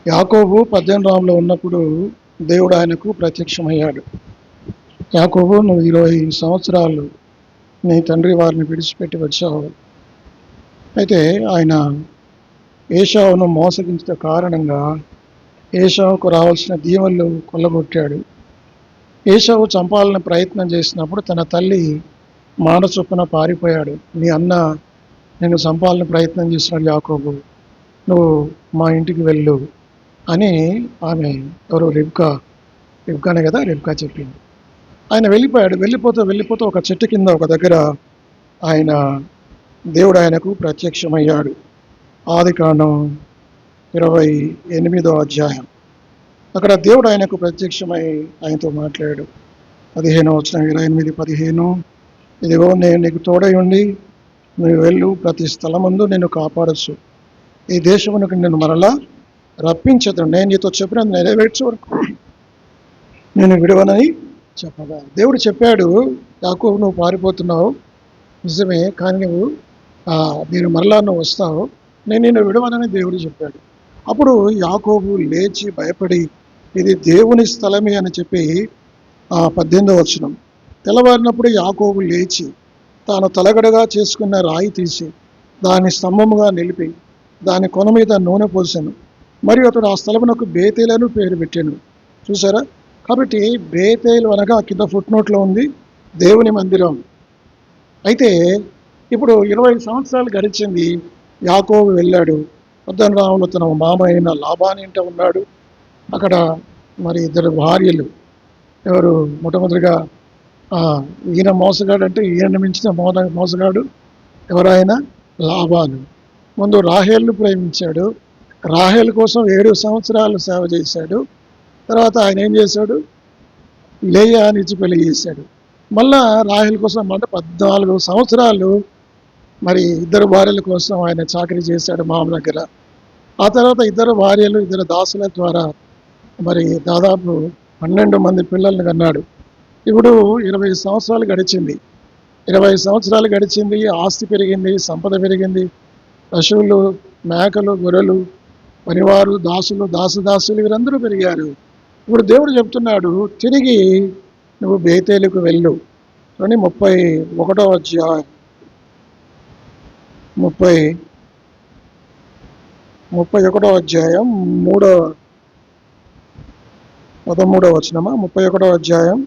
యాకోబు పద్దెనిమిదిలో ఉన్నప్పుడు దేవుడు ఆయనకు ప్రత్యక్షమయ్యాడు. యాకోబు, నువ్వు 20 సంవత్సరాలు నీ తండ్రి వారిని విడిచిపెట్టి వచ్చావు. అయితే ఆయన ఏశావును మోసగించిన కారణంగా ఏశావుకు రావాల్సిన దీవెనలు కొల్లగొట్టాడు. ఏశావు చంపాలని ప్రయత్నం చేసినప్పుడు తన తల్లి మాట చొప్పున పారిపోయాడు. నీ అన్న నేను చంపాలని ప్రయత్నం చేసినాడు యాకోబు, నువ్వు మా ఇంటికి వెళ్ళు అని ఆమె ఎవరు రిబ్కానే కదా, రిబ్కా చెప్పింది. ఆయన వెళ్ళిపోయాడు. వెళ్ళిపోతూ ఒక చెట్టు కింద ఒక దగ్గర ఆయన దేవుడు ఆయనకు ప్రత్యక్షమయ్యాడు. ఆదికాండం 28వ అధ్యాయం. అక్కడ దేవుడు ఆయనకు ప్రత్యక్షమై ఆయనతో మాట్లాడాడు. 15వ వచనం, 28:15. ఇదిగో నేను నీకు తోడై ఉండి నువ్వు వెళ్ళు, ప్రతి స్థలమందు నేను కాపాడచ్చు, ఈ దేశమునకు నేను మరలా రప్పించదు, నేను నీతో చెప్పినది నెరవేర్చే వరకు నేను విడవనని చెప్పగా. దేవుడు చెప్పాడు, యాకోబు నువ్వు పారిపోతున్నావు నిజమే, కానీ నేను మరలా నువ్వు వస్తావు, నేను నిన్ను విడవనని దేవుడు చెప్పాడు. అప్పుడు యాకోబు లేచి భయపడి ఇది దేవుని స్థలమే అని చెప్పి 18వ వచనం. తెల్లవారినప్పుడు యాకోబు లేచి తాను తలగడగా చేసుకున్న రాయి తీసి దాన్ని స్తంభముగా నిలిపి దాని కొన మీద నూనె పోసాను, మరియు అతడు ఆ స్థలమునకు బేతేలను పేరు పెట్టాను. చూసారా? కాబట్టి బేతేలు అనగా కింద ఫుట్నోట్లో ఉంది దేవుని మందిరం. అయితే ఇప్పుడు 20 సంవత్సరాలు గడిచింది. యాకోబు వెళ్ళాడు. పద్దెనిమిదిలో తన మామ అయిన లాబాని ఇంట ఉన్నాడు. అక్కడ మరి 2 భార్యలు. ఎవరు? మొట్టమొదటిగా ఈయన మోసగాడు అంటే ఈయన మించిన మోసగాడు ఎవరాయన? లాబాను. ముందు రాహేలును ప్రేమించాడు. రాహేలు కోసం 7 సంవత్సరాలు సేవ చేశాడు. తర్వాత ఆయన ఏం చేశాడు? లేయా అని ఇచ్చి పెళ్లి చేశాడు. మళ్ళా రాహేలు కోసం అంటే 14 సంవత్సరాలు మరి 2 భార్యల కోసం ఆయన చాకరీ చేశాడు మామ దగ్గర. ఆ తర్వాత 2 భార్యలు 2 దాసుల ద్వారా మరి దాదాపు 12 మంది పిల్లల్ని కన్నాడు. ఇప్పుడు 20 సంవత్సరాలు గడిచింది. 20 సంవత్సరాలు గడిచింది. ఆస్తి పెరిగింది, సంపద పెరిగింది, పశువులు, మేకలు, గొర్రెలు, పనివారు, దాసులు, దాసులు వీరందరూ పెరిగారు. ఇప్పుడు దేవుడు చెప్తున్నాడు, తిరిగి నువ్వు బేతేలుకు వెళ్ళు అని. 31వ అధ్యాయం 31వ అధ్యాయం 13వ వచనమా? 31వ అధ్యాయం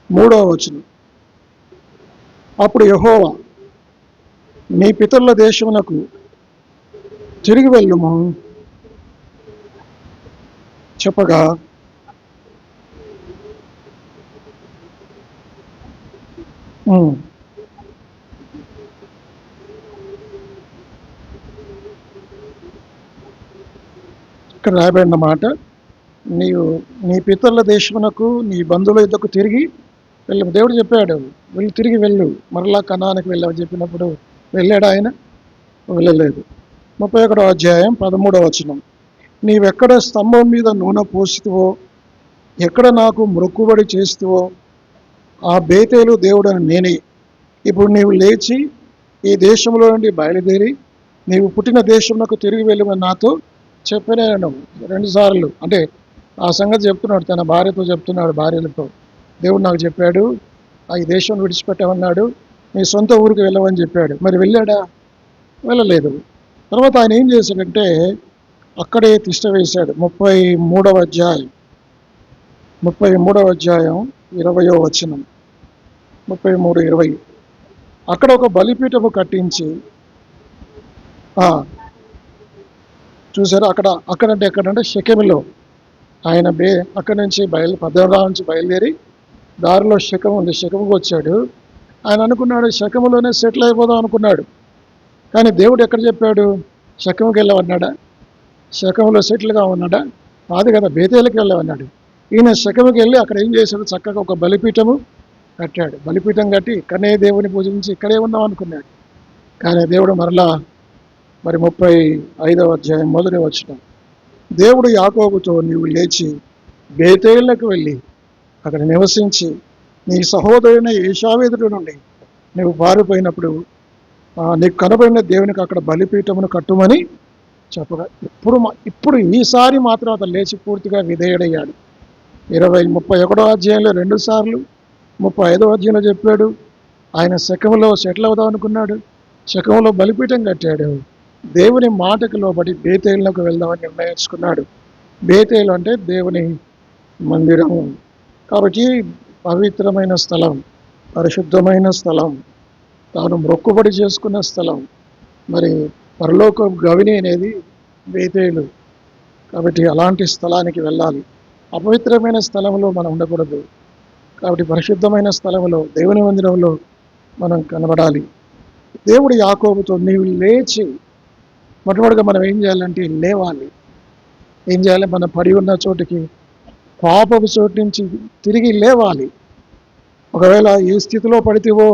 3వ వచనం. అప్పుడు యెహోవా నీ పితరుల దేశమునకు తిరిగి వెళ్ళుము చెప్పగా, ఇక్కడ రాయబడిన మాట, నీ పితరుల దేశమునకు నీ బంధువుల యుద్ధకు తిరిగి వెళ్ళు. దేవుడు చెప్పాడు తిరిగి వెళ్ళు, మరలా కనానికి వెళ్ళని చెప్పినప్పుడు వెళ్ళాడు ఆయన? వెళ్ళలేదు. 31వ అధ్యాయం 13వ వచనం. నీవెక్కడ స్తంభం మీద నూనె పోసితివో, ఎక్కడ నాకు మొక్కుబడి చేస్తువో ఆ బేతేలు దేవుడని నేనే. ఇప్పుడు నీవు లేచి ఈ దేశంలో నుండి బయలుదేరి నీవు పుట్టిన దేశంలోకి తిరిగి వెళ్ళమని నాతో చెప్పాను. 2 సార్లు అంటే ఆ సంగతి చెప్తున్నాడు, తన భార్యతో చెప్తున్నాడు, భార్యలతో. దేవుడు నాకు చెప్పాడు, ఈ దేశం విడిచిపెట్టామన్నాడు, నీ సొంత ఊరికి వెళ్ళమని చెప్పాడు. మరి వెళ్ళాడా? వెళ్ళలేదు. తర్వాత ఆయన ఏం చేశాడంటే అక్కడే తిష్ట వేశాడు. 33వ అధ్యాయం 20వ వచనం. 33:20. అక్కడ ఒక బలిపీఠము కట్టించి చూసారు. అక్కడంటే ఎక్కడంటే షెకెములో ఆయన అక్కడి నుంచి 18 నుంచి బయలుదేరి దారిలో షెకెము ఉంది, షెకెముకు వచ్చాడు. ఆయన అనుకున్నాడు షెకెములోనే సెటిల్ అయిపోదాం అనుకున్నాడు. కానీ దేవుడు ఎక్కడ చెప్పాడు? షెకెముకి వెళ్ళవన్నాడా? షెకెములో సెటిల్గా ఉన్నాడా? కాదు కదా, బేతేలుకి వెళ్ళవన్నాడు. ఈయన షెకెముకి వెళ్ళి అక్కడ ఏం చేశాడు? చక్కగా ఒక బలిపీఠము కట్టాడు. బలిపీఠం కట్టి ఇక్కడనే దేవుని పూజించి ఇక్కడే ఉన్నాం అనుకున్నాడు. కానీ దేవుడు మరలా మరి 35వ అధ్యాయం 1వ వచనం. దేవుడు యాకోబుతో నీవు లేచి బేతేలుకు వెళ్ళి అక్కడ నివసించి నీ సహోదరుని ఏశావేదుడి నుండి నీవు పారిపోయినప్పుడు నీకు కనబడిన దేవునికి అక్కడ బలిపీఠమును కట్టుమని చెప్పగా ఇప్పుడు ఈసారి మాత్రం అతను లేచి పూర్తిగా విధేయుడయ్యాడు. 31 అధ్యాయంలో 2 సార్లు, 35 అధ్యాయంలో చెప్పాడు. ఆయన శకంలో సెటిల్ అవుదాం అనుకున్నాడు, శకంలో బలిపీఠం కట్టాడు. దేవుని మాటకు లోబడి బేతేలుకు వెళ్దామని నిర్ణయించుకున్నాడు. బేతేలు అంటే దేవుని మందిరము. కాబట్టి పవిత్రమైన స్థలం, పరిశుద్ధమైన స్థలం, తాను మొక్కుబడి చేసుకున్న స్థలం. మరి పరలోక గవిని అనేది బేతేలు. కాబట్టి అలాంటి స్థలానికి వెళ్ళాలి. అపవిత్రమైన స్థలంలో మనం ఉండకూడదు. కాబట్టి పరిశుద్ధమైన స్థలంలో, దేవుని మందిరంలో మనం కనబడాలి. దేవుడు యాకోబుతో నీవు లేచి, మొట్టమొదటిగా మనం ఏం చేయాలంటే లేవాలి. ఏం చేయాలి? మనం పడి ఉన్న చోటికి, పాపపు చోటు నుంచి తిరిగి లేవాలి. ఒకవేళ ఏ స్థితిలో పడితేవో,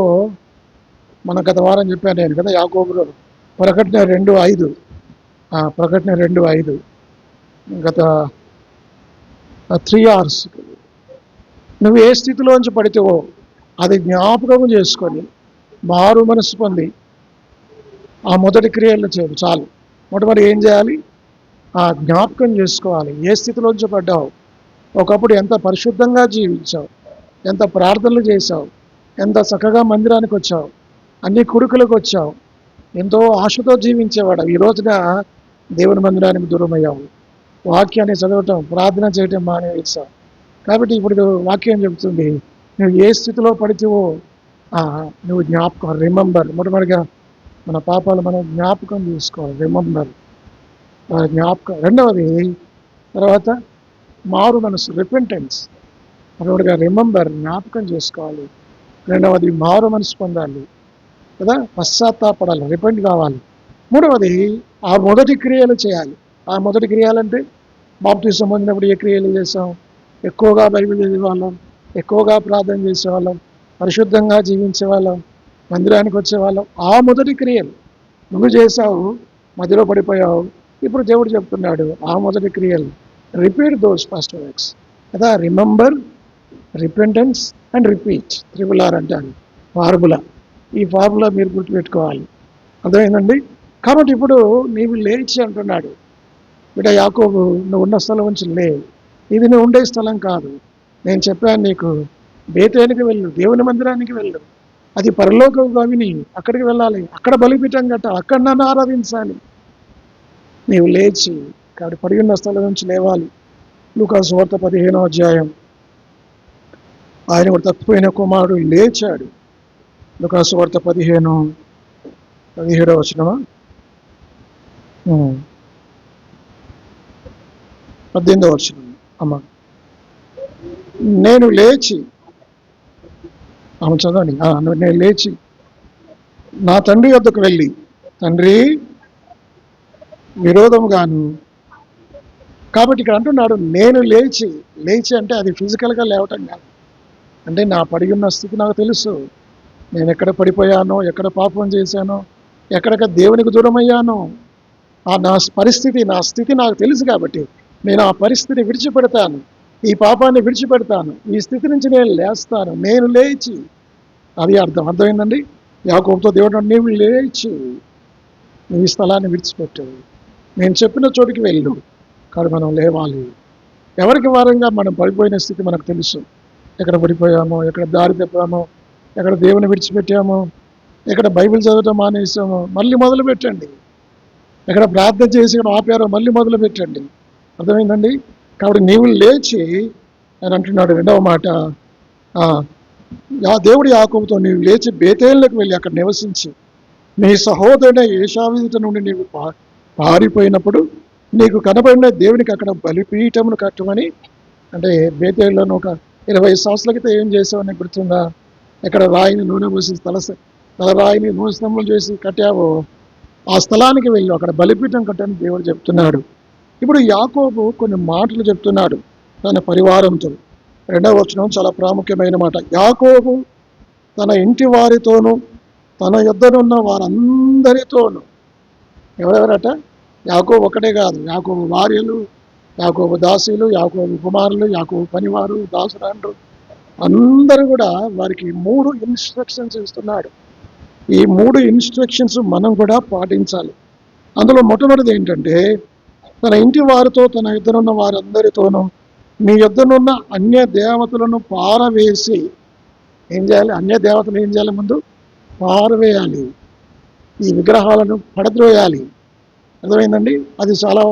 మన గత వారం చెప్పాను నేను కదా, యాకోబులో ప్రకటన 2:5, ప్రకటన 2:5 గత 3 hours నువ్వు ఏ స్థితిలోంచి పడితేవో అది జ్ఞాపకం చేసుకొని మారు మనసు పొంది ఆ మొదటి క్రియలు చేయదు చాలు. మొట్టమొదటి ఏం చేయాలి? ఆ జ్ఞాపకం చేసుకోవాలి. ఏ స్థితిలోంచి పడ్డావు, ఒకప్పుడు ఎంత పరిశుద్ధంగా జీవించావు, ఎంత ప్రార్థనలు చేశావు, ఎంత చక్కగా మందిరానికి వచ్చావు, అన్ని కుడుకులకు వచ్చావు, ఎంతో ఆశతో జీవించేవాడు. ఈ రోజున దేవుని మందిరానికి దూరం అయ్యావు. వాక్యాన్ని చదవటం, ప్రార్థన చేయటం మానేసావు. కాబట్టి ఇప్పుడు వాక్యం చెబుతుంది, నువ్వు ఏ స్థితిలో పడితేవో నువ్వు జ్ఞాపకం, రిమెంబర్. మొట్టమొదటిగా మన పాపాలు మనం జ్ఞాపకం చేసుకోవాలి, రిమెంబర్, జ్ఞాపకం. రెండవది తర్వాత మారు మనసు, రిపెంటెన్స్. మొట్టమొదటిగా రిమెంబర్, జ్ఞాపకం చేసుకోవాలి. రెండవది మారు మనసు పొందాలి కదా, పశ్చాత్తాపడాలి, రిపెంట్ కావాలి. మూడవది ఆ మొదటి క్రియలు చేయాలి. ఆ మొదటి క్రియాలంటే బాప్టిజం పొందినప్పుడు ఏ క్రియలు చేసాం? ఎక్కువగా బైబిల్ చదివేవాళ్ళం, ఎక్కువగా ప్రార్థన చేసేవాళ్ళం, పరిశుద్ధంగా జీవించేవాళ్ళం, మందిరానికి వచ్చేవాళ్ళం. ఆ మొదటి క్రియలు నువ్వు చేసావు, మధ్యలో పడిపోయావు. ఇప్పుడు దేవుడు చెప్తున్నాడు ఆ మొదటి క్రియలు, రిపీట్ దోస్ ఫస్ట్ వర్క్స్ కదా. Remember, repentance and repeat, 3R అంటాను ఫార్ములా. ఈ ఫార్ములా మీరు గుర్తుపెట్టుకోవాలి. అర్థమైందండి? కాబట్టి ఇప్పుడు నీవు లేచి అంటున్నాడు, బిడ్డ యాకోబు, నువ్వు ఉన్న స్థలం నుంచి లే. ఇది నువ్వు ఉండే స్థలం కాదు. నేను చెప్పాను నీకు, బేతేలుకి వెళ్ళు, దేవుని మందిరానికి వెళ్ళు. అది పరలోక గవిని, అక్కడికి వెళ్ళాలి, అక్కడ బలిపీఠం కట్టాలి, అక్కడ నన్ను ఆరాధించాలి. నీవు లేచి కాబట్టి పడి ఉన్న స్థలం నుంచి లేవాలి. లూకా సువార్త 15వ అధ్యాయం, ఆయన కూడా తప్పిపోయిన కుమారుడు లేచాడు. లూకా సువార్త 15:17 వచనమా, 18వ వచనం అమ్మ. నేను లేచి, చదవండి. నేను లేచి నా తండ్రి వద్దకు వెళ్ళి, తండ్రి విరోధముగాను. కాబట్టి ఇక్కడ అంటున్నాడు నేను లేచి. లేచి అంటే అది ఫిజికల్గా లేవటం కాదు. అంటే నా పడి ఉన్న స్థితి నాకు తెలుసు. నేను ఎక్కడ పడిపోయానో, ఎక్కడ పాపం చేశానో, ఎక్కడెక్కడ దేవునికి దూరం అయ్యానో, నా పరిస్థితి, నా స్థితి నాకు తెలుసు. కాబట్టి నేను ఆ పరిస్థితిని విడిచిపెడతాను, ఈ పాపాన్ని విడిచిపెడతాను, ఈ స్థితి నుంచి నేను లేస్తాను. నేను లేచి, అది అర్థమైందండి. యాకోబుతో దేవుడు, నీవు లేచి ఈ స్థలాన్ని విడిచిపెట్టు, నేను చెప్పిన చోటికి వెళ్ళు. కాబట్టి మనం లేవాలి. ఎవరికి వారంగా మనం పడిపోయిన స్థితి మనకు తెలుసు. ఎక్కడ పడిపోయామో, ఎక్కడ దారి తప్పామో, ఎక్కడ దేవుని విడిచిపెట్టామో, ఎక్కడ బైబిల్ చదవటం మానేసామో మళ్ళీ మొదలు పెట్టండి. ఎక్కడ ప్రార్థన చేసి ఆపారో మళ్ళీ మొదలు పెట్టండి. అర్థమైందండి? కాబట్టి నీవు లేచి అని అంటున్నాడు. రెండవ మాట, దేవుడు యాకోబుతో, నీవు లేచి బేతేలుకు వెళ్ళి అక్కడ నివసించి నీ సహోదరుడైన ఏశావు ఎదుట నుండి నీవు పారిపోయినప్పుడు నీకు కనబడిన దేవునికి అక్కడ బలిపీఠమును కట్టమని. అంటే బేతేలులోని ఒక 20 సంవత్సరాల క్రితం ఏం చేసావని గుర్తుందా? ఎక్కడ రాయిని నూనె పోసి తలరాయిని నూనె స్తంభం చేసి కట్టావో ఆ స్థలానికి వెళ్ళు, అక్కడ బలిపీఠం కట్టని దేవుడు చెప్తున్నాడు. ఇప్పుడు యాకోబు కొన్ని మాటలు చెప్తున్నాడు తన పరివారంతో. 2వ వచనం చాలా ప్రాముఖ్యమైన మాట. యాకోబు తన ఇంటి వారితోనూ తన యొద్దనున్న వారందరితోనూ. ఎవరెవరట? యాకోబు ఒకటే కాదు, యాకోబు భార్యలు, యాకోబు దాసీలు, యాకోబు కుమారులు, యాకోబు పనివారు, దాసురాండ్రు, అందరూ కూడా వారికి 3 ఇన్స్ట్రక్షన్స్ ఇస్తున్నాడు. ఈ 3 ఇన్స్ట్రక్షన్స్ మనం కూడా పాటించాలి. అందులో మొట్టమొదటిది ఏంటంటే, తన ఇంటి వారితో తన యుద్ధనున్న వారందరితోనూ మీ యుద్ధనున్న అన్య దేవతలను పారవేసి ఏం చేయాలి? అన్య దేవతలు ఏం చేయాలి? ముందు పారవేయాలి, ఈ విగ్రహాలను పడద్రోయాలి. అర్థమైందండి? అది చాలా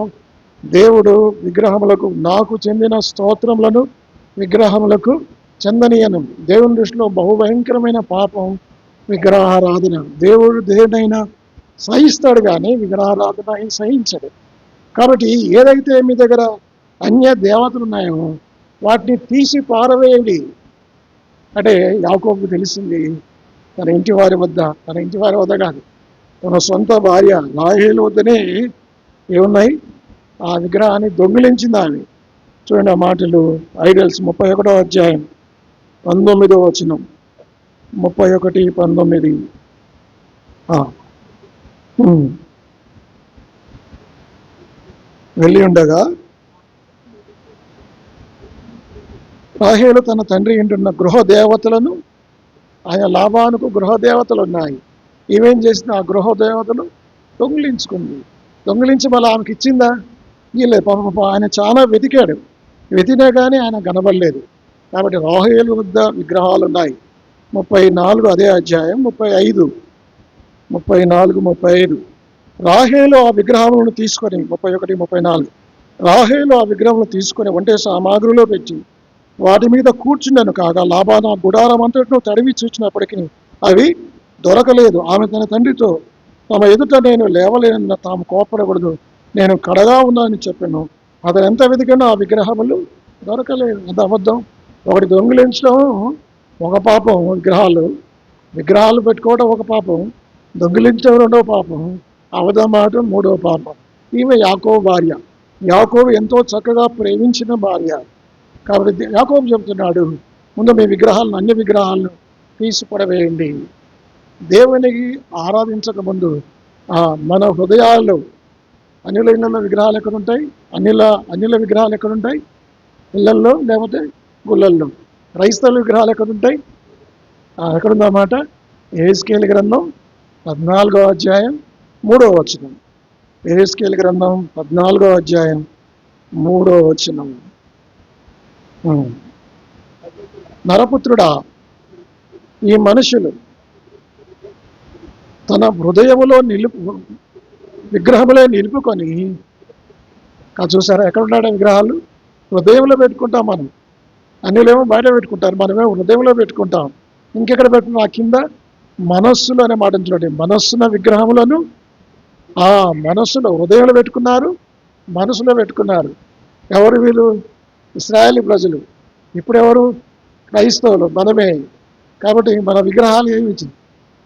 దేవుడు విగ్రహములకు నాకు చెందిన స్తోత్రములను విగ్రహములకు చెందనీయను. దేవుని దృష్టిలో బహుభయంకరమైన పాపం విగ్రహారాధన. దేవుడు దేనైనా సహిస్తాడు కానీ విగ్రహారాధన ఆయన సహించడు. కాబట్టి ఏదైతే మీ దగ్గర అన్య దేవతలు ఉన్నాయో వాటిని తీసి పారవేయండి. అంటే యాకోబుకు తెలిసింది తన ఇంటి వారి వద్ద కాదు, తన సొంత భార్య రాహేలు వద్దనే ఏమున్నాయి? ఆ విగ్రహాన్ని దొంగిలించింది ఆమె. చూడండి ఆ మాటలు, ఐడల్స్ 31వ అధ్యాయం 19వ వచనం. 31:19. వెళ్ళి ఉండగా రాహేలు తన తండ్రి ఇంటున్న గృహదేవతలను, ఆయన లాబానుకు గృహదేవతలు ఉన్నాయి, ఈమెం చేసిన ఆ గృహదేవతలు దొంగిలించుకుంది. దొంగిలించి మళ్ళీ ఆమెకి ఇచ్చిందా? ఇవ్వలేదు. పాప ఆయన చాలా వెతికినా కానీ ఆయన కనబడలేదు. కాబట్టి రాహేలు వద్ద విగ్రహాలు ఉన్నాయి. 34 అదే అధ్యాయం 35, 34-35. రాహేలు ఆ విగ్రహములను తీసుకొని 31, 34. రాహేలు ఆ విగ్రహములను తీసుకొని వంటే సామాగ్రిలో పెట్టి వాటి మీద కూర్చున్నాను. కాగా లాబాన గుడారం అంతటిను తడివి చూచినప్పటికీ అవి దొరకలేదు. ఆమె తన తండ్రితో తమ ఎదుట నేను లేవలేనన్న తాము కోపడకూడదు, నేను కడగా ఉన్నానని చెప్పాను. అతను ఎంత వెతికినా ఆ విగ్రహములు దొరకలేదు. అంత అబద్ధం. ఒకటి దొంగిలించడం ఒక పాపం, విగ్రహాలు పెట్టుకోవడం ఒక పాపం, దొంగిలించడం రెండవ పాపం, అబద్ధం ఆడటం మూడవ పాపం. ఈమె యాకోబు భార్య. యాకోబు ఎంతో చక్కగా ప్రేమించిన భార్య. కాబట్టి యాకోబు చెబుతున్నాడు, ముందు మీ విగ్రహాలను, అన్య విగ్రహాలను తీసి పడవేయండి. దేవునికి ఆరాధించక ముందు మన హృదయాల్లో అన్యుల ఇళ్లలో విగ్రహాలు ఎక్కడుంటాయి? అన్యుల విగ్రహాలు ఎక్కడుంటాయి? ఇళ్లల్లో లేకపోతే గుళ్ళల్లో. క్రైస్తవుల విగ్రహాలు ఎక్కడుంటాయి? ఎక్కడుందన్నమాట? యెహెజ్కేలు గ్రంథం 14వ అధ్యాయం 3వ వచనం. యెహెజ్కేలు గ్రంథం 14వ అధ్యాయం 3వ వచనం. నరపుత్రుడా, ఈ మనుషులు తన హృదయములో విగ్రహములే నిలుపుకొని, చూసారా ఎక్కడున్నాడు విగ్రహాలు? హృదయంలో పెట్టుకుంటాం మనం. అన్యులేమో బయట పెట్టుకుంటారు, మనమేమో హృదయంలో పెట్టుకుంటాం. ఇంకెక్కడ పెట్టుకున్నాం? ఆ కింద మనస్సులు అనే మాట చూడండి. మనస్సున విగ్రహములను మనస్సులో, హృదయంలో పెట్టుకున్నారు, మనసులో పెట్టుకున్నారు. ఎవరు వీళ్ళు? ఇశ్రాయేలీ ప్రజలు. ఇప్పుడెవరు? క్రైస్తవులు, మనమే. కాబట్టి మన విగ్రహాలు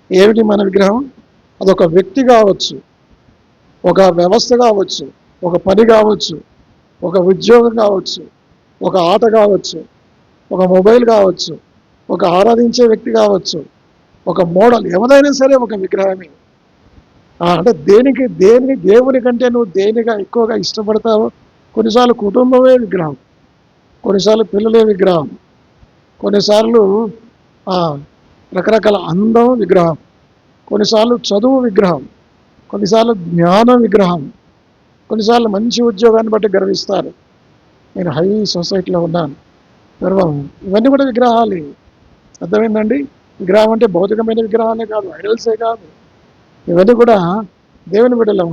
ఏమిటి మన విగ్రహం? అదొక వ్యక్తి కావచ్చు, ఒక వ్యవస్థ కావచ్చు, ఒక పని కావచ్చు, ఒక ఉద్యోగం కావచ్చు, ఒక ఆట కావచ్చు, ఒక మొబైల్ కావచ్చు, ఒక ఆరాధించే వ్యక్తి కావచ్చు, ఒక మోడల్, ఎవరైనా సరే ఒక విగ్రహమే. అంటే దేవుని కంటే నువ్వు దేనిగా ఎక్కువగా ఇష్టపడతావో? కొన్నిసార్లు కుటుంబమే విగ్రహం, కొన్నిసార్లు పిల్లలే విగ్రహం, కొన్నిసార్లు రకరకాల అందం విగ్రహం, కొన్నిసార్లు చదువు విగ్రహం, కొన్నిసార్లు జ్ఞానం విగ్రహం, కొన్నిసార్లు మంచి ఉద్యోగాన్ని బట్టి గర్విస్తారు. నేను హై సొసైటీలో ఉన్నాను, గర్వం. ఇవన్నీ కూడా విగ్రహాలే. అర్థమైందండి? విగ్రహం అంటే భౌతికమైన విగ్రహాలే కాదు, ఐడల్సే కాదు. ఇవన్నీ కూడా దేవుని బిడ్డలం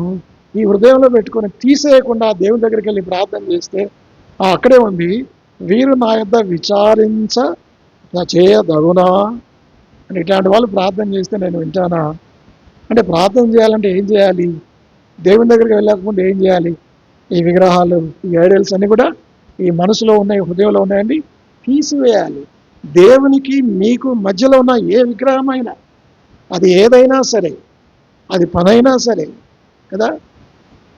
ఈ హృదయంలో పెట్టుకొని తీసేయకుండా దేవుని దగ్గరికి వెళ్ళి ప్రార్థన చేస్తే అక్కడే ఉంది, వీరు నా యొద్ద విచారించ చేయదగునా అని. ఇట్లాంటి వాళ్ళు ప్రార్థన చేస్తే నేను వింటానా? అంటే ప్రార్థన చేయాలంటే ఏం చేయాలి? దేవుని దగ్గరికి వెళ్ళకముందు ఏం చేయాలి? ఈ విగ్రహాలు, ఈ ఐడల్స్ అన్నీ కూడా ఈ మనసులో ఉన్నాయి, హృదయంలో ఉన్నాయండి, తీసివేయాలి. దేవునికి మీకు మధ్యలో ఉన్న ఏ విగ్రహమైనా, అది ఏదైనా సరే, అది పనైనా సరే కదా,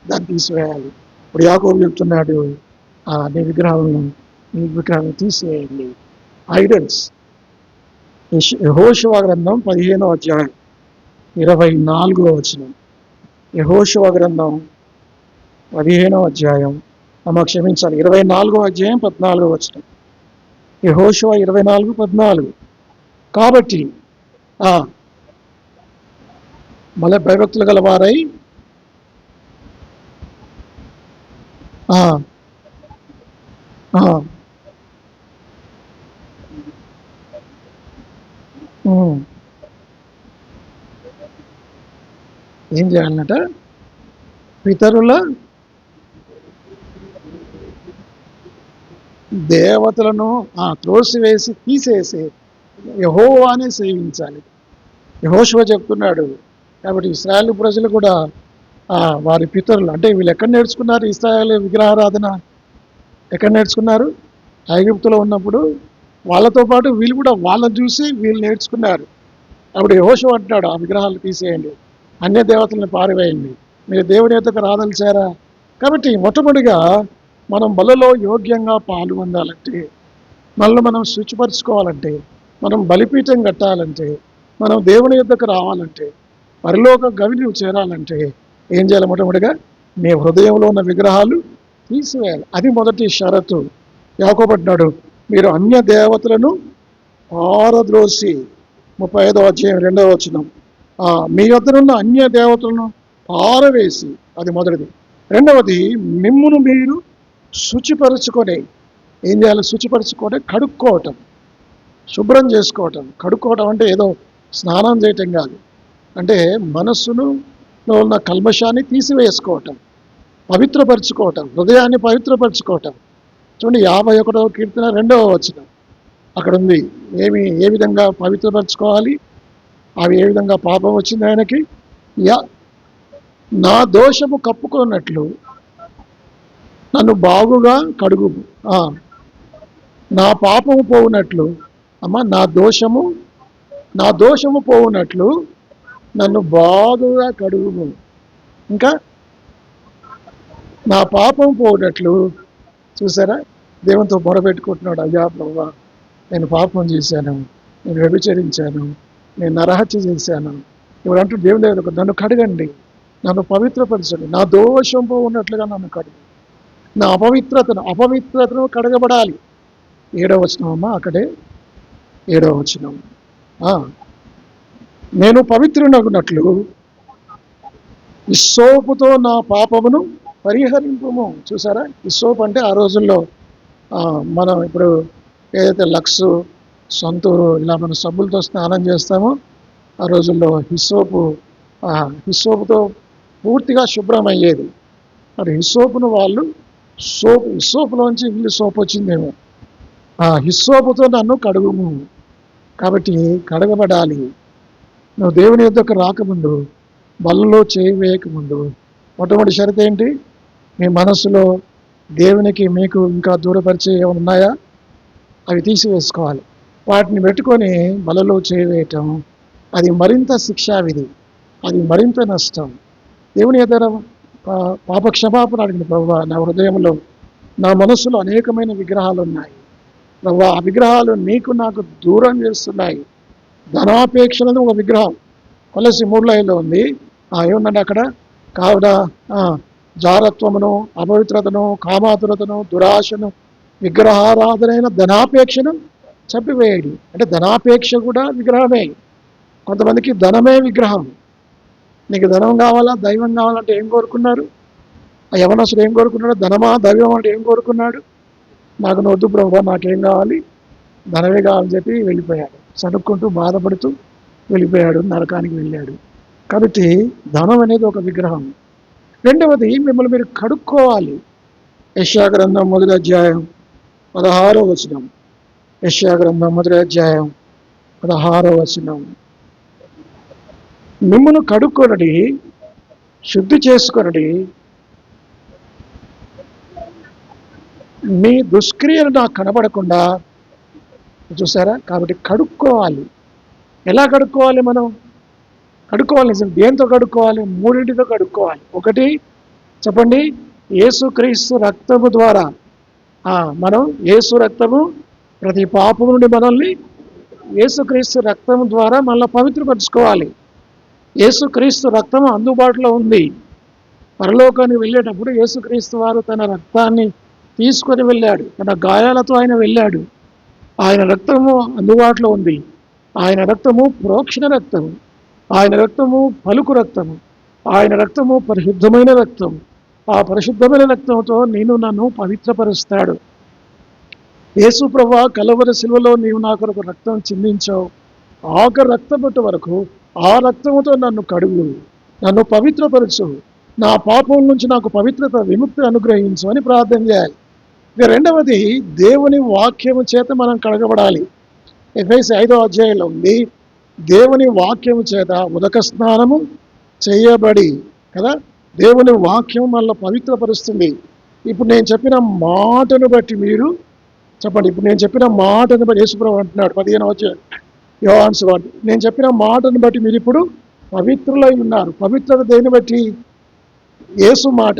దాన్ని తీసివేయాలి. ఇప్పుడు యాకోబు చెప్తున్నాడు, నీ విగ్రహం తీసివేయండి. ఐడల్స్. యెహోషువ గ్రంథం 15వ అధ్యాయం 24వ వచనం. యెహోషువ గ్రంథం 15వ అధ్యాయం, క్షమించాలి, 24వ అధ్యాయం 14వ వచనం. యెహోషువ 24:14. కాబట్టి మళ్ళీ భయభక్తులు గల వారై ఆ, ఆ, ఉమ్. ఏం చేయాలన్నట? పితరుల దేవతలను త్రోసివేసి తీసేసి యెహోవానే సేవించాలి. యెహోషువ చెప్తున్నాడు. కాబట్టి ఇశ్రాయేలు ప్రజలు కూడా వారి పితరులు అంటే వీళ్ళు ఎక్కడ నేర్చుకున్నారు ఇశ్రాయేలు విగ్రహారాధన? ఎక్కడ నేర్చుకున్నారు? ఐగుప్తులో ఉన్నప్పుడు వాళ్ళతో పాటు వీళ్ళు కూడా వాళ్ళని చూసి వీళ్ళు నేర్చుకున్నారు. అప్పుడు యెహోషువ అంటున్నాడు, ఆ విగ్రహాలు తీసేయండి, అన్య దేవతలను పారివేయండి, మీరు దేవుని యొద్దకు రాదలిచారా? కాబట్టి మొట్టమొదటిగా మనం బలలో యోగ్యంగా పాల్గొందాలంటే, మనల్ని మనం శుచిపరచుకోవాలంటే, మనం బలిపీఠం కట్టాలంటే, మనం దేవుని యొద్దకు రావాలంటే, పరలోక గవిని చేరాలంటే ఏం చేయాలి? మొట్టమొదటిగా నీ హృదయంలో ఉన్న విగ్రహాలు తీసివేయాలి. అది మొదటి షరతు. యాకోబు అంటున్నాడు, మీరు అన్య దేవతలను పారద్రోసి, 35వ అధ్యాయం 2వ వచనం, మీ వద్దనున్న అన్య దేవతలను పారవేసి, అది మొదటిది. రెండవది, మిమ్మును మీరు శుచిపరచుకొని, ఏం చేయాలి? శుచిపరచుకొని కడుక్కోవటం, శుభ్రం చేసుకోవటం. కడుక్కోవటం అంటే ఏదో స్నానం చేయటం కాదు, అంటే మనస్సులో ఉన్న కల్మషాన్ని తీసివేసుకోవటం, పవిత్రపరచుకోవటం, హృదయాన్ని పవిత్రపరచుకోవటం. చూడండి 51వ కీర్తన 2వ వచనం అక్కడ ఉంది. ఏ విధంగా పవిత్రపరచుకోవాలి, అవి ఏ విధంగా పాపం వచ్చింది ఆయనకి. నా దోషము కప్పుకున్నట్లు నన్ను బాగుగా కడుగు, నా పాపము పోవునట్లు, నా దోషము పోవునట్లు నన్ను బాగుగా కడుగు. ఇంకా నా పాపం పోవునట్లు. చూసారా, దేవునితో మొరపెట్టుకుంటున్నాడు, అయ్యా ప్రభువా, నేను పాపం చేశాను, నేను వ్యభిచరించాను, నేను నరహత్య చేశాను. ఇప్పుడు అంటూ దేవుని దగ్గర నన్ను కడగండి, నన్ను పవిత్రపరచండి, నా దోషం పోవున్నట్లుగా నన్ను కడుగు, నా అపవిత్రతను కడగబడాలి. 7వ వచనం అమ్మా, అక్కడే 7వ వచనం, నేను పవిత్రునగునట్లు ఇస్సోపుతో నా పాపమును పరిహరింపుము. చూసారా, ఇస్సోపు అంటే ఆ రోజుల్లో మనం ఇప్పుడు ఏదైతే లక్స్, సంతూరు ఇలా మన సబ్బులతో స్నానం చేస్తామో ఆ రోజుల్లో హిస్సోపుతో పూర్తిగా శుభ్రం అయ్యేది. మరి హిస్సోపును వాళ్ళు హిస్సోపులోంచి ఇల్లు సోపు వచ్చిందేమో, హిస్సోపుతో నన్ను కడుగుము. కాబట్టి కడగబడాలి. నువ్వు దేవుని యొద్దకు రాకముందు, బలలో చేయి వేయకముందు మొట్టమొదటి షరతు ఏంటి? మీ మనసులో దేవునికి మీకు ఇంకా దూరపరిచే ఏమైనా ఉన్నాయా? అవి తీసివేసుకోవాలి. వాటిని పెట్టుకొని బలలో చేయి వేయటం, అది మరింత శిక్షావిధి, అది మరింత నష్టం. దేవుని ఎదుర పాప క్షమాపణ అడిగిన, ప్రభువా, నా హృదయంలో, నా మనసులో అనేకమైన విగ్రహాలు ఉన్నాయి ప్రభువా, ఆ విగ్రహాలు నీకు నాకు దూరం చేస్తున్నాయి. ధనాపేక్షలను ఒక విగ్రహం కొలసి 3:5 ఉంది. ఏముందండి అక్కడ? కావున జారత్వమును, అపవిత్రతను, కామాతురతను, దురాశను, విగ్రహారాధనైన ధనాపేక్షను చంపివేయడి. అంటే ధనాపేక్ష కూడా విగ్రహమే. కొంతమందికి ధనమే విగ్రహం. నీకు ధనం కావాలా, దైవం కావాలంటే ఏం కోరుకున్నారు? ఆ యవనస్తుడు ఏం కోరుకున్నాడు? ధనమా దైవం అంటే ఏం కోరుకున్నాడు? నాకు నొద్దు ప్రభువా, నాకేం కావాలి? ధనమే కావాలని చెప్పి వెళ్ళిపోయాడు, సనుక్కుంటూ బాధపడుతూ వెళ్ళిపోయాడు, నరకానికి వెళ్ళాడు. కాబట్టి ధనం అనేది ఒక విగ్రహం. రెండవది, మిమ్మల్ని మీరు కడుక్కోవాలి. యెషయా గ్రంథం 1వ అధ్యాయం 16వ వచనం. యెషయా గ్రంథం 1వ అధ్యాయం 16వ వచనం. మిమ్మల్ని కడుక్కొనడి, శుద్ధి చేసుకొనడి, మీ దుష్క్రియలు నాకు కనబడకుండా. చూసారా, కాబట్టి కడుక్కోవాలి. ఎలా కడుక్కోవాలి? మనం కడుక్కోవాలి, దేంతో కడుక్కోవాలి? 3 కడుక్కోవాలి. ఒకటి చెప్పండి, యేసుక్రీస్తు రక్తము ద్వారా. మనం యేసు రక్తము ప్రతి పాపము నుండి మనల్ని యేసుక్రీస్తు రక్తము ద్వారా మళ్ళీ పవిత్రపరచుకోవాలి. యేసుక్రీస్తు రక్తము అందుబాటులో ఉంది. పరలోకానికి వెళ్ళేటప్పుడు యేసుక్రీస్తు వారు తన రక్తాన్ని తీసుకొని వెళ్ళాడు, తన గాయాలతో ఆయన వెళ్ళాడు. ఆయన రక్తము అందుబాటులో ఉంది. ఆయన రక్తము ప్రోక్షణ రక్తము, ఆయన రక్తము పలుకు రక్తము, ఆయన రక్తము పరిశుద్ధమైన రక్తము, ఆ పరిశుద్ధమైన రక్తంతో నన్ను పవిత్రపరుస్తాడు. యేసు ప్రభువా, కలువరి శిలువలో నీవు నా కొరకు రక్తం చిందించావు. ఆఖరి రక్తబొట్టు వరకు ఆ రక్తముతో నన్ను కడుగు, నన్ను పవిత్రపరచు, నా పాపం నుంచి నాకు పవిత్రత విముక్తి అనుగ్రహించు అని ప్రార్థన చేయాలి. ఇక రెండవది, దేవుని వాక్యము చేత మనం కడగబడాలి. ఎఫెసీ 5వ అధ్యాయంలో ఉంది, దేవుని వాక్యము చేత ఉదక స్నానము చేయబడి కదా. దేవుని వాక్యం మనల్ని పవిత్రపరుస్తుంది. ఇప్పుడు నేను చెప్పిన మాటను బట్టి మీరు చెప్పండి. ఇప్పుడు నేను చెప్పిన మాటను బట్టి యేసుప్రభువు అంటున్నాడు 15వ అధ్యాయం యోహాను సువార్త, నేను చెప్పిన మాటను బట్టి మీరు ఇప్పుడు పవిత్రులై ఉన్నారు. పవిత్రత దేని బట్టి? యేసు మాట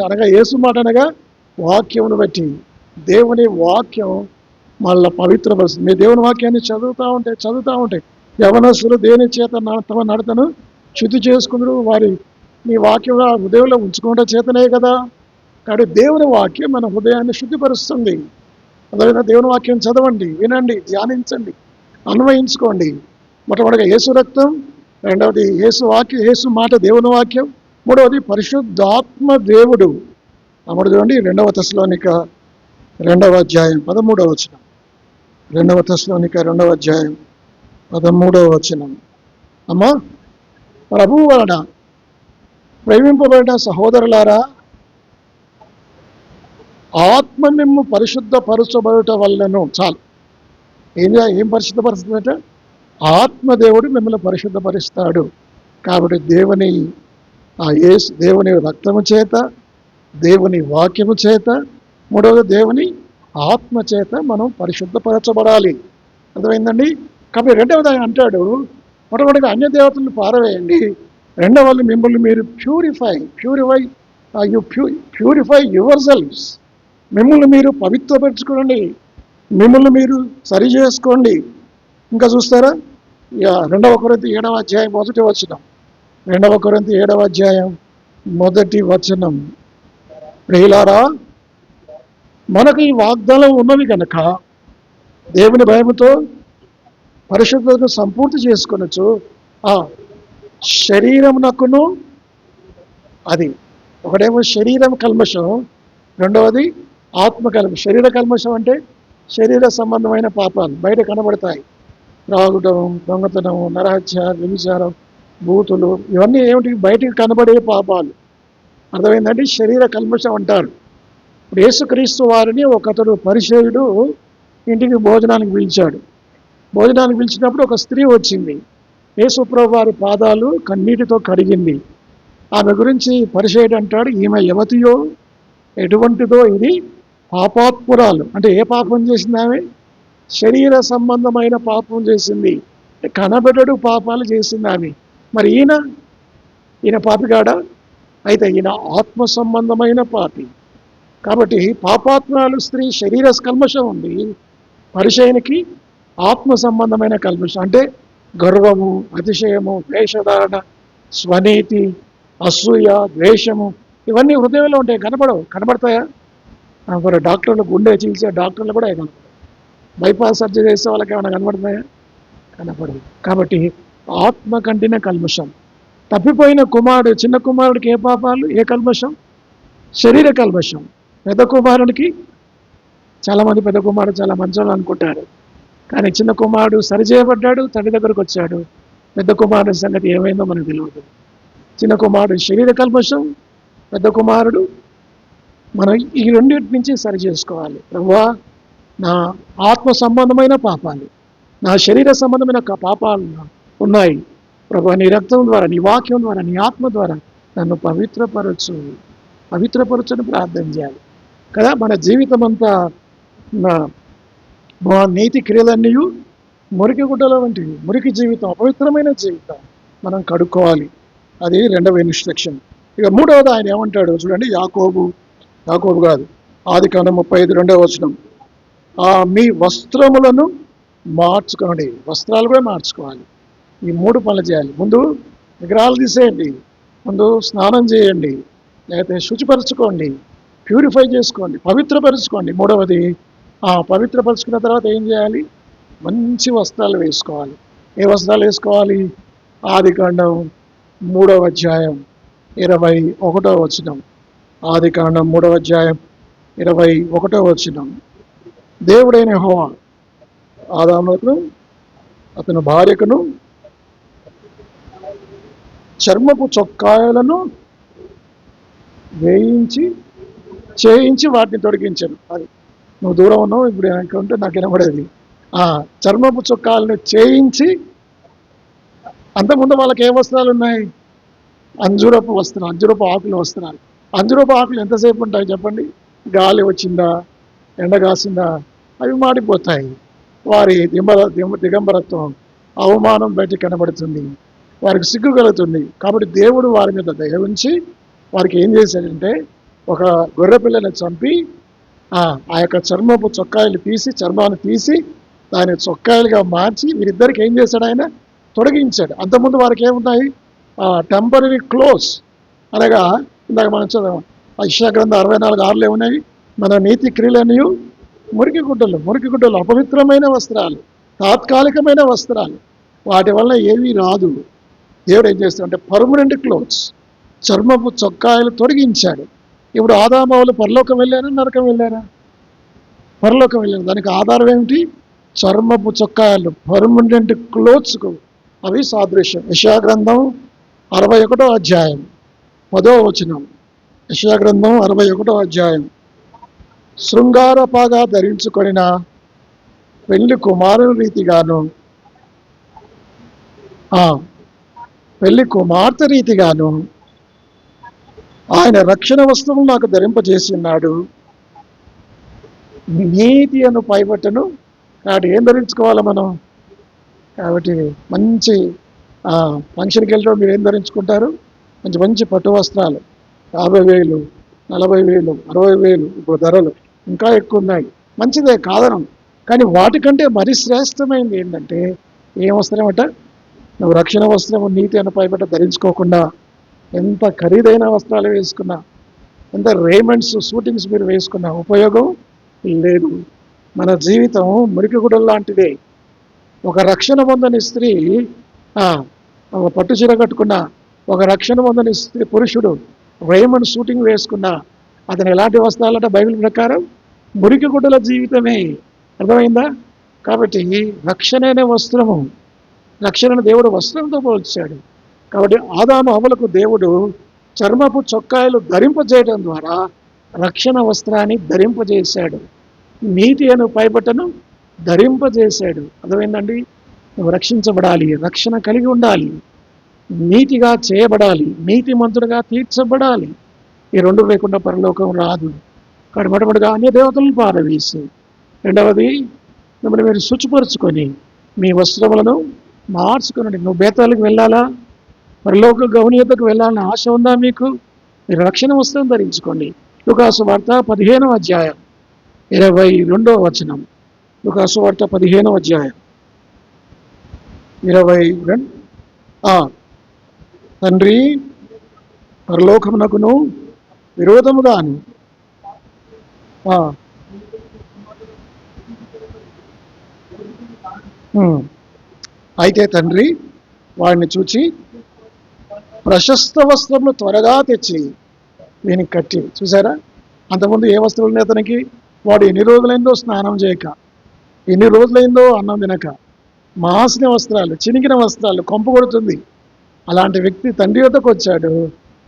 అనగా వాక్యమును బట్టి. దేవుని వాక్యం మళ్ళీ పవిత్రపరుస్తుంది. మీరు దేవుని వాక్యాన్ని చదువుతూ ఉంటే యవనస్తులు దేని చేత తమ నడతను శుద్ధి చేసుకుందరు, వారి మీ వాక్యం హృదయంలో ఉంచుకుంటే చేతనే కదా. కాబట్టి దేవుని వాక్యం మన హృదయాన్ని శుద్ధిపరుస్తుంది. అదేవిధంగా దేవుని వాక్యం చదవండి, వినండి, ధ్యానించండి, అన్వయించుకోండి. మొట్టమొదటిగా యేసు రక్తం, రెండవది యేసు మాట దేవుని వాక్యం, మూడవది పరిశుద్ధాత్మ దేవుడు. అప్పుడు చూడండి 2వ తెస్సలోనిక 2వ అధ్యాయం 13వ వచనం. 2వ తెస్సలోనిక 2వ అధ్యాయం 13వ వచనం. అమ్మా, ప్రభువు వలన ప్రేమింపబడిన సహోదరులారా, ఆత్మ మిమ్ము పరిశుద్ధపరచబడుట వలనను. చాలు. ఏం పరిశుద్ధపరుస్తుందట? ఆత్మదేవుడు మిమ్మల్ని పరిశుద్ధపరుస్తాడు. కాబట్టి దేవుని రక్తము చేత, దేవుని వాక్యము చేత, మూడవది దేవుని ఆత్మ చేత మనం పరిశుద్ధపరచబడాలి. అర్థమైందండి? కాబట్టి రెండవది ఆయన అంటాడు, మొట్టమొదటిగా అన్య దేవతలను పారవేయండి. రెండవది మిమ్మల్ని మీరు ప్యూరిఫై యువర్ సెల్వ్స్. మిమ్మల్ని మీరు పవిత్రపరచుకోండి, మిమ్మల్ని మీరు సరి చేసుకోండి. ఇంకా చూస్తారా, 2వ కొరింథీ 7వ అధ్యాయం 1వ వచనం. 2వ కొరింథీ 7వ అధ్యాయం 1వ వచనం. ప్రియులారా, మనకు ఈ వాగ్దానం ఉన్నవి కనుక దేవుని భయముతో పరిశుద్ధతను సంపూర్తి చేసుకొనొచ్చు. ఆ శరీరమునకును, అది ఒకటేమో శరీరం కల్మషం, రెండవది ఆత్మ కల్మషం. శరీర కల్మషం అంటే శరీర సంబంధమైన పాపాలు బయట కనబడతాయి. త్రాగుటం, దొంగతనం, నరహత్య, వ్యభిచారం, బూతులు, ఇవన్నీ ఏమిటి? బయటికి కనబడే పాపాలు. అర్థమైందండి? శరీర కల్మషం అంటారు. ఇప్పుడు యేసుక్రీస్తు వారిని ఒకతడు పరిసయ్యుడు ఇంటికి భోజనానికి పిలిచాడు. భోజనానికి పిలిచినప్పుడు ఒక స్త్రీ వచ్చింది. యేసుప్రభు వారి పాదాలు కన్నీటితో కడిగింది. ఆమె గురించి పరిసయ్యుడు అంటాడు, ఈమె యువతియో ఎటువంటిదో, ఇది పాపాత్మురాలు. అంటే ఏ పాపం చేసింది ఆమె? శరీర సంబంధమైన పాపం చేసింది, కనబెట్టడు పాపాలు చేసింది ఆమె. మరి ఈయన పాపిగాడా? అయితే ఈయన ఆత్మ సంబంధమైన పాపి. కాబట్టి పాపాత్మరాలు స్త్రీ శరీర కల్మషం ఉంది, పరిచయనికి ఆత్మ సంబంధమైన కల్మషం అంటే గర్వము, అతిశయము, వేషధారణ, స్వనీతి, అసూయ, ద్వేషము, ఇవన్నీ హృదయంలో ఉంటాయి. కనబడతాయా? మరి డాక్టర్లు గుండె చీల్చే డాక్టర్లు కూడా కనపడవు. బైపాస్ సర్జరీ చేసే వాళ్ళకి ఏమైనా కనబడుతున్నాయా? కనపడదు. కాబట్టి ఆత్మ కంటిన కల్మషం. తప్పిపోయిన కుమారుడు, చిన్న కుమారుడికి ఏ పాపాలు, ఏ కల్మషం? శరీర కల్మషం. పెద్ద కుమారుడికి, చాలామంది పెద్ద కుమారుడు చాలా మంచోళ్ళు అనుకుంటారు, కానీ చిన్న కుమారుడు సరిచేయబడ్డాడు, తండ్రి దగ్గరకు వచ్చాడు. పెద్ద కుమారుడి సంగతి ఏమైందో మనకు తెలియదు. చిన్న కుమారుడు శరీర కల్మషం, పెద్ద కుమారుడు మనం ఈ రెండింటి నుంచి సరి చేసుకోవాలి. ప్రభువా, నా ఆత్మ సంబంధమైన పాపాలు, నా శరీర సంబంధమైన పాపాలు ఉన్నాయి. ప్రభువా, నీ రక్తం ద్వారా, నీ వాక్యం ద్వారా, నీ ఆత్మ ద్వారా నన్ను పవిత్రపరచని ప్రార్థన చేయాలి కదా. మన జీవితం అంతా మా నీతి క్రియలన్నీ మురికి గుడ్డల వంటివి. మురికి జీవితం, అపవిత్రమైన జీవితం మనం కడుక్కోవాలి. అది 2వ ఇన్స్ట్రక్షన్. ఇక 3వది ఆయన ఏమంటాడు చూడండి. యాకోబు కాదు, ఆదికాండం 35 2వ వచనం. మీ వస్త్రములను మార్చుకోండి. వస్త్రాలు కూడా మార్చుకోవాలి. ఈ 3 పనులు చేయాలి. ముందు విగ్రహాలు తీసేయండి, ముందు స్నానం చేయండి, లేకపోతే శుచిపరచుకోండి, ప్యూరిఫై చేసుకోండి, పవిత్రపరచుకోండి. 3వది పవిత్రపరచుకున్న తర్వాత ఏం చేయాలి? మంచి వస్త్రాలు వేసుకోవాలి. ఏ వస్త్రాలు వేసుకోవాలి? ఆదికాండం 3వ అధ్యాయం 21వ వచనం. ఆదికాండం 3వ అధ్యాయం 21వ వచనం. దేవుడైన యెహోవా ఆదామునకును అతని భార్యకును చర్మపు చొక్కాయలను చేయించి వాటిని తొడిగించాను. అది నువ్వు దూరం ఉన్నావు, ఇప్పుడు ఉంటే నాకు వినబడేది. చర్మపు చొక్కాలను చేయించి, అంతకుముందు వాళ్ళకి ఏ వస్త్రాలు ఉన్నాయి? అంజూరపు ఆకుల వస్త్రాలు. అంజూరపు ఆకులు ఎంతసేపు ఉంటాయి చెప్పండి? గాలి వచ్చిందా, ఎండ కాసిందా, అవి మాడిపోతాయి. వారి దిగంబరత్వం, అవమానం బయట కనబడుతుంది, వారికి సిగ్గు కలుగుతుంది. కాబట్టి దేవుడు వారి మీద దయ ఉంచి వారికి ఏం చేశాడంటే, ఒక గొర్రె పిల్లని చంపి ఆ యొక్క చర్మపు చర్మాన్ని తీసి దాని చొక్కాయలుగా మార్చి వీరిద్దరికి ఏం చేశాడు? ఆయన తొలగించాడు. అంతకుముందు వారికి ఏమున్నాయి? టెంపరీ క్లోత్స్, అనగా ఇందాక మనం చదువు యెషయా గ్రంథం 64:6 ఏమున్నాయి? మన నీతి క్రియలన్నీ మురికి గుడ్డలు, అపవిత్రమైన వస్త్రాలు, తాత్కాలికమైన వస్త్రాలు, వాటి వల్ల ఏమీ రాదు. దేవుడు ఏం చేస్తాడంటే పర్మనెంట్ క్లోత్స్, చర్మపు చొక్కాయలు తొలగించాడు. ఇప్పుడు ఆదామవులు పరలోకం వెళ్ళారా, నరకం వెళ్ళారా? పరలోకం వెళ్ళారు. దానికి ఆధారం ఏమిటి? చర్మపు చొక్కాయలు, పర్మనెంట్ క్లోత్స్కు అవి సాదృశ్యం. యెషయా గ్రంథం 61వ అధ్యాయం 10వ వచనం. యెషయా గ్రంథం 61వ అధ్యాయం. శృంగారపాగా ధరించుకొనిన పెళ్లి కుమారుని రీతిగాను, పెళ్లి కుమార్తె రీతిగాను ఆయన రక్షణ వస్త్రము నాకు ధరింపజేసి ఉన్నాడు. నీతి అను పైబట్టను. కాబట్టి ఏం ధరించుకోవాలి మనం? కాబట్టి మంచి ఫంక్షన్కి వెళ్ళడం మీరు ఏం ధరించుకుంటారు? మంచి పట్టు వస్త్రాలు. 50,000, 40,000, 60,000 ఇప్పుడు ధరలు ఇంకా ఎక్కువ ఉన్నాయి. మంచిదే, కాదనం. కానీ వాటికంటే మరి శ్రేష్టమైనది ఏంటంటే ఏం వస్త్రం అట? నువ్వు రక్షణ వస్త్రము నీతి అను పైబట్ట ధరించుకోకుండా ఎంత ఖరీదైన వస్త్రాలు వేసుకున్నా, ఎంత రేమండ్స్, షూటింగ్స్ మీరు వేసుకున్నా ఉపయోగం లేదు. మన జీవితం మురికి గుడ్డల లాంటిదే. ఒక రక్షణ పొందని స్త్రీ ఒక పట్టు చీర కట్టుకున్న, ఒక రక్షణ పొందని స్త్రీ పురుషుడు రేమండ్ షూటింగ్ వేసుకున్నా అతను ఎలాంటి వస్త్రాలంటే బైబిల్ ప్రకారం మురికి గుడ్డల జీవితమే. అర్థమైందా? కాబట్టి రక్షణ అనే వస్త్రము, రక్షణను దేవుడు వస్త్రంతో పోల్చాడు. కాబట్టి ఆదాము హవ్వలకు దేవుడు చర్మపు చొక్కాయలు ధరింపజేయడం ద్వారా రక్షణ వస్త్రాన్ని ధరింపజేశాడు. నీతి అను పైబట్టను ధరింపజేశాడు. అర్థమైందండి? నువ్వు రక్షించబడాలి, రక్షణ కలిగి ఉండాలి, నీతిగా చేయబడాలి, నీతిమంతుడుగా తీర్చబడాలి. ఈ రెండు లేకుండా పరలోకం రాదు. కాబట్టి మొట్టమొదటిగా అన్య దేవతలను పారవేసి, రెండవది మిమ్మల్ని మీరు శుచిపరుచుకొని మీ వస్త్రములను మార్చుకునండి. నువ్వు బేతాలకు వెళ్ళాలా, పరలోక గౌనీయతకు వెళ్ళాలని ఆశ ఉందా మీకు? మీరు రక్షణ వస్త్రం ధరించుకోండి. లూకాసు వార్త 15వ అధ్యాయం 22వ వచనం. లూకాసు వార్త 15వ అధ్యాయం 22. తండ్రి పరలోకమునకును విరోధముగాను అయితే తండ్రి వాడిని చూచి ప్రశస్త వస్త్రములు త్వరగా తెచ్చి వీనికి కట్టి. చూసారా? అంతకుముందు ఏ వస్త్రాలు ఉన్నాయి అతనికి? వాడు ఎన్ని రోజులైందో స్నానం చేయక, ఎన్ని రోజులైందో అన్నం తినక, మాసిన వస్త్రాలు, చినిగిన వస్త్రాలు, కొంపు కొడుతుంది. అలాంటి వ్యక్తి తండ్రి వద్దకు వచ్చాడు.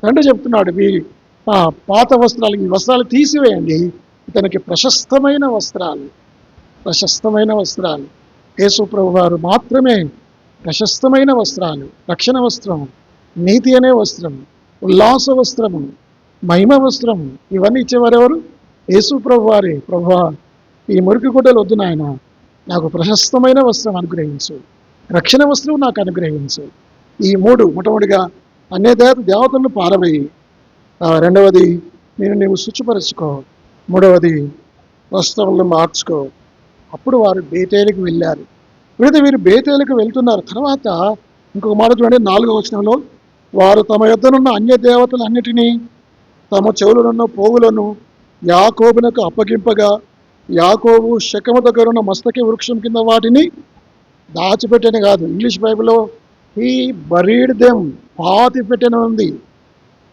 తండ్రి చెప్తున్నాడు, ఈ పాత వస్త్రాలు, ఈ వస్త్రాలు తీసివేయండి, ఇతనికి ప్రశస్తమైన వస్త్రాలు, ప్రశస్తమైన వస్త్రాలు. యేసు ప్రభు వారు మాత్రమే ప్రశస్తమైన వస్త్రాలు, రక్షణ వస్త్రము, నీతి అనే వస్త్రము, ఉల్లాస వస్త్రము, మహిమ వస్త్రము, ఇవన్నీ ఇచ్చేవారెవరు? యేసు ప్రభు వారే. ప్రభువా, ఈ మురికి గుడ్డలు వద్దు నాయన, నాకు ప్రశస్తమైన వస్త్రం అనుగ్రహించు, రక్షణ వస్త్రం నాకు అనుగ్రహించు. ఈ మూడు, మొట్టమొదటిగా అన్య దేవతలను పారవేయి, రెండవది నీవు శుచిపరచుకో, మూడవది వస్త్రములను మార్చుకో. అప్పుడు వారు బేతేలుకు వెళ్ళారు. వీరు బేతేలుకు వెళ్తున్నారు. తర్వాత ఇంకొక మాట చూడండి, 4వ వచనంలో, వారు తమ యొద్దనున్న అన్య దేవతలన్నిటినీ తమ చెవులనున్న పోగులను యాకోబునకు అప్పగింపగా, యాకోబు శెకెము దగ్గర ఉన్న మస్తకి వృక్షం కింద వాటిని దాచిపెట్టని కాదు, ఇంగ్లీష్ బైబిల్లో హీ బరీడ్ దెమ్, పాతి పెట్టని ఉంది.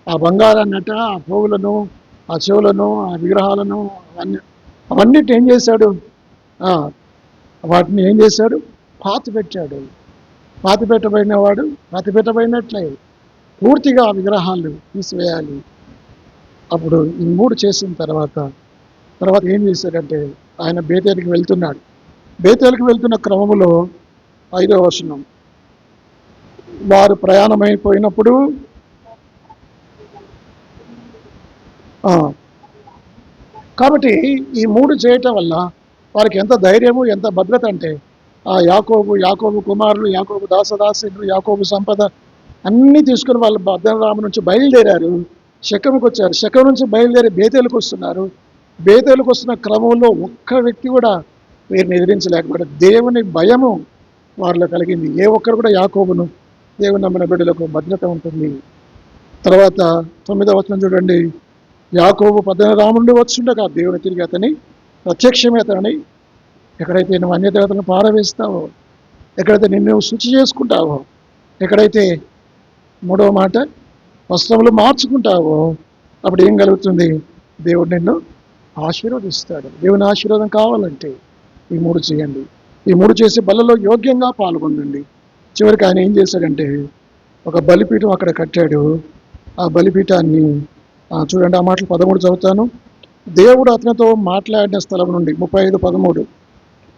ఆ బంగారాన్నట, ఆ పోగులను ఆ చెవులను, ఆ విగ్రహాలను, అవన్నిటి ఏం చేశాడు? వాటిని ఏం చేశాడు? పాతిపెట్టాడు. పాతిపెట్టబడినట్లే పూర్తిగా ఆ విగ్రహాలు తీసివేయాలి. అప్పుడు ఈ 3 చేసిన తర్వాత ఏం చేశాడంటే, ఆయన బేతేలుకి వెళ్తున్నాడు. బేతేలుకి వెళ్తున్న క్రమంలో 5వ వచనం, వారు ప్రయాణమైపోయినప్పుడు కాబట్టి ఈ 3 చేయటం వల్ల వారికి ఎంత ధైర్యము, ఎంత భద్రత అంటే, యాకోబు కుమారులు, యాకోబు దాసదాసులు, యాకోబు సంపద అన్నీ తీసుకుని వాళ్ళు పద్దనరాము నుంచి బయలుదేరారు. శెకెముకు వచ్చారు. శెకెము నుంచి బయలుదేరి బేతేలుకు వస్తున్నారు. బేతేలుకు వస్తున్న క్రమంలో ఒక్క వ్యక్తి కూడా వీరిని ఎదిరించలేకపోయాడు. దేవుని భయము వారిలో కలిగింది. ఏ ఒక్కరు కూడా యాకోబును, దేవుని నమ్మిన బిడ్డలకు భద్రత ఉంటుంది. తర్వాత 9వ వచనం చూడండి. యాకోబు పద్దనరాము నుండి వచ్చుండగా దేవుని తిరిగి అతని ప్రత్యక్షమేతనని, ఎక్కడైతే నువ్వు అన్యదేవతలను పారవేస్తావో, ఎక్కడైతే నిన్ను శుచి చేసుకుంటావో, ఎక్కడైతే 3వ మాట వస్త్రములు మార్చుకుంటావో, అప్పుడు ఏం కలుగుతుంది? దేవుడు నిన్ను ఆశీర్వదిస్తాడు. దేవుని ఆశీర్వాదం కావాలంటే ఈ 3 చేయండి. ఈ 3 చేసి బలలో యోగ్యంగా పాల్గొనండి. చివరికి ఆయన ఏం చేశాడంటే, ఒక బలిపీఠం అక్కడ కట్టాడు. ఆ బలిపీఠాన్ని చూడండి, ఆ మాటలు 13 చదువుతాను. దేవుడు అతనితో మాట్లాడిన స్థలం నుండి 35:13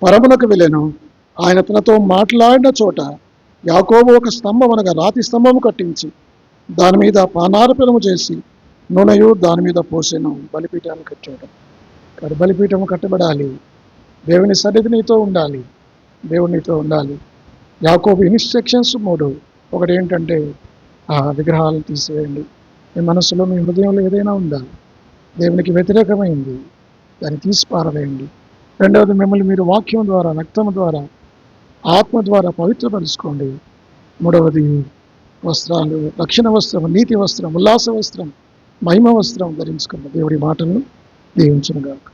పరమునకు వెళ్ళాను. ఆయన తనతో మాట్లాడిన చోట యాకోబు ఒక స్తంభం, అనగా రాతి స్తంభము కట్టించి దాని మీద పానార్పణము చేసి నూనెయు దాని మీద పోసెను. బలిపీఠాన్ని కట్టాడు. కానీ బలిపీఠము కట్టబడాలి. దేవుని సన్నిధి నీతో ఉండాలి. దేవుడు నీతో ఉండాలి. యాకోబు ఇన్స్ట్రక్షన్స్ 3. ఒకటి ఏంటంటే, విగ్రహాలు తీసివేయండి. మీ మనసులో, మీ హృదయంలో ఏదైనా ఉందా దేవునికి వ్యతిరేకమైంది, దాన్ని తీసి పారవేయండి. రెండవది, మిమ్మల్ని మీరు వాక్యం ద్వారా, రక్తం ద్వారా, ఆత్మ ద్వారా పవిత్రపరుచుకోండి. మూడవది, వస్త్రాలు, రక్షణ వస్త్రం, నీతి వస్త్రం, ఉల్లాస వస్త్రం, మహిమ వస్త్రం ధరించుకున్న దేవుడి మాటలను దీవించునుగాక.